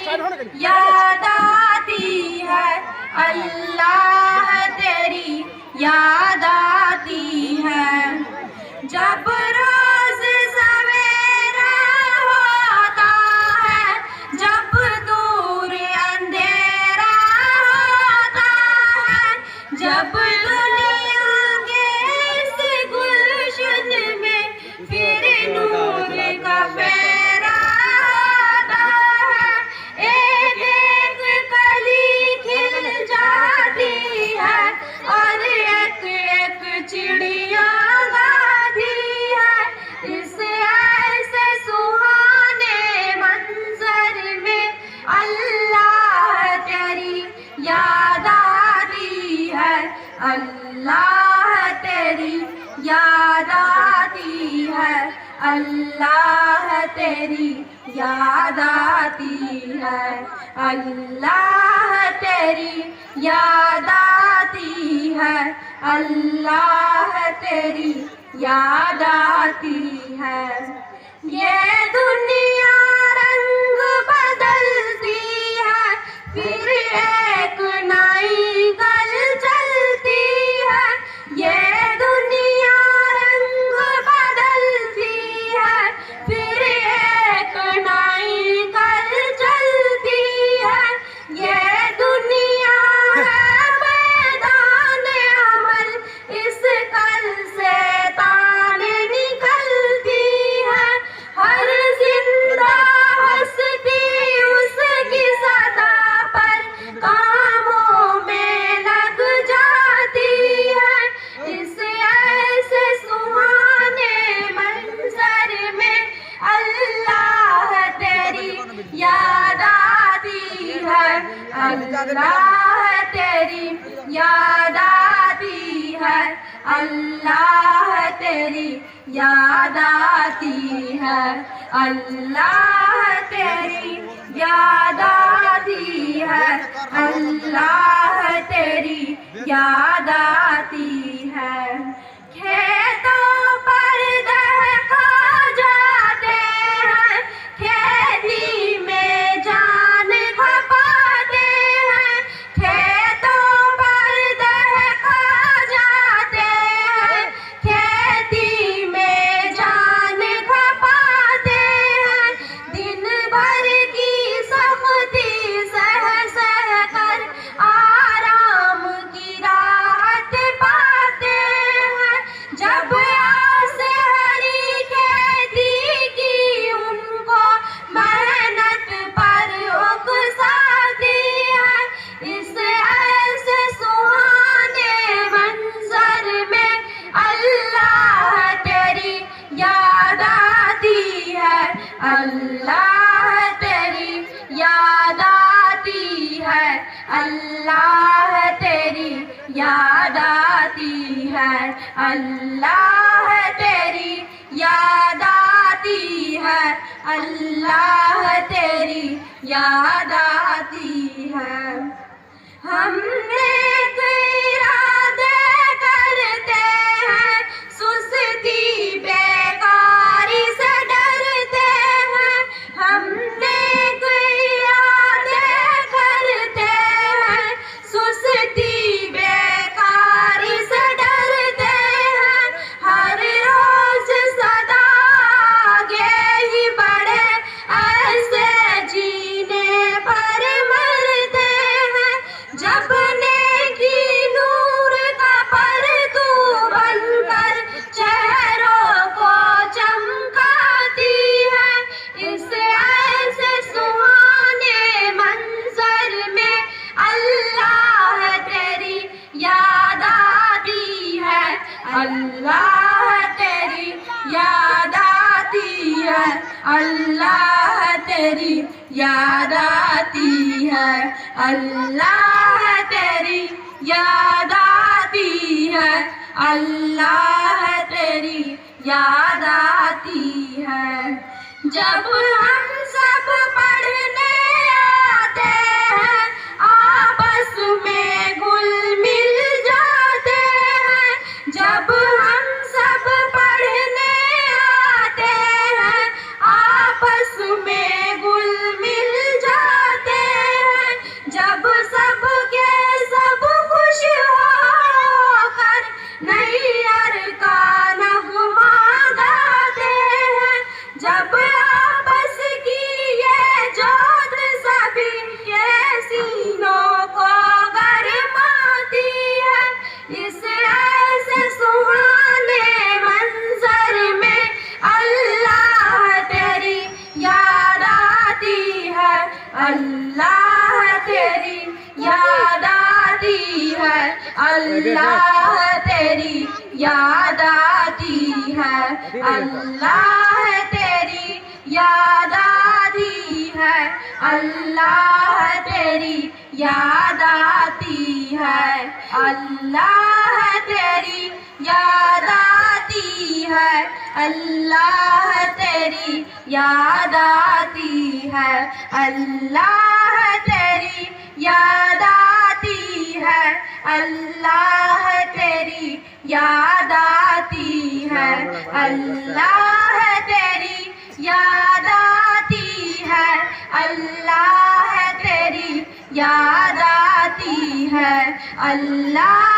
याद आती है, अल्लाह तेरी याद आती है। जब रोज सवेरा होता है, जब दूर अंधेरा होता है, जब दुनिया के इस गुलशन में फिर नूर का फेरा होता है। एक एक कली खिल जाती है और एक एक चिड़िया गाती है। इस ऐसे सुहाने मंजर में अल्लाह तेरी याद आती है, अल्लाह तेरी याद आती है, अल्लाह तेरी याद आती है, अल्लाह तेरी याद आती है, अल्लाह तेरी याद आती है। ये दुनिया रंग बदलती है, फिर एक नई कल चलती है। ये दुनिया रंग बदलती है, फिर एक नई कल चलती है। ये दुनिया है मैदान अमल, इस कल से ताने निकलती है। हर जिंदा हस्ती उसकी सदा पर कामों में लग जाती है। इस ऐसे सुहाने मंजर में अल्लाह तेरी याद आती है, अल्लाह तेरी याद आती है, अल्लाह तेरी याद आती है, अल्लाह तेरी याद आती है, अल्लाह तेरी याद आती है। खेतों पर दहका जाते हैं, खेती में जान खपाते हैं। खेतों पर दहका जाते हैं, खेती में जान खपाते हैं। दिन भर की सख्ती सह सह कर आराम की राहत पाते हैं। जब आस हरी खेती की उनको मेहनत पर उकसाती है। इस ऐसे सुहाने मंजर में अल्लाह तेरी याद आती है, अल्लाह तेरी याद आती है, अल्लाह तेरी याद आती है, अल्लाह तेरी याद आती है, अल्लाह तेरी याद आती है। हमने इरादे करते हैं, सुस्ती बेकारी से डरते हैं। हमने इरादे करते हैं, सुस्ती बेकारी से डरते हैं। हर रोज सदा आगे ही बढ़े, ऐसे जीने पर मरते हैं। जब नेकी नूर का परतू बनकर चेहरों को चमकाती है। इस ऐसे सुहाने मंजर में अल्लाह तेरी याद आती है, अल्लाह तेरी याद आती है, अल्लाह तेरी याद आती है, अल्लाह तेरी याद आती है, अल्लाह तेरी याद आती है। जब हम सब पढ़ने आते हैं, आपस में घुल मिल जाते हैं। जब हम सब पढ़ने आते हैं, आपस में घुल मिल जाते अल्लाह तेरी याद आती है, अल्लाह तेरी याद आती है, अल्लाह तेरी याद आती है, अल्लाह तेरी याद आती है, अल्लाह तेरी याद आती है, अल्लाह तेरी याद आती है, अल्लाह तेरी याद आती है, अल्लाह तेरी याद आती है, अल्लाह तेरी याद आती है, अल्लाह तेरी याद आती है, अल्लाह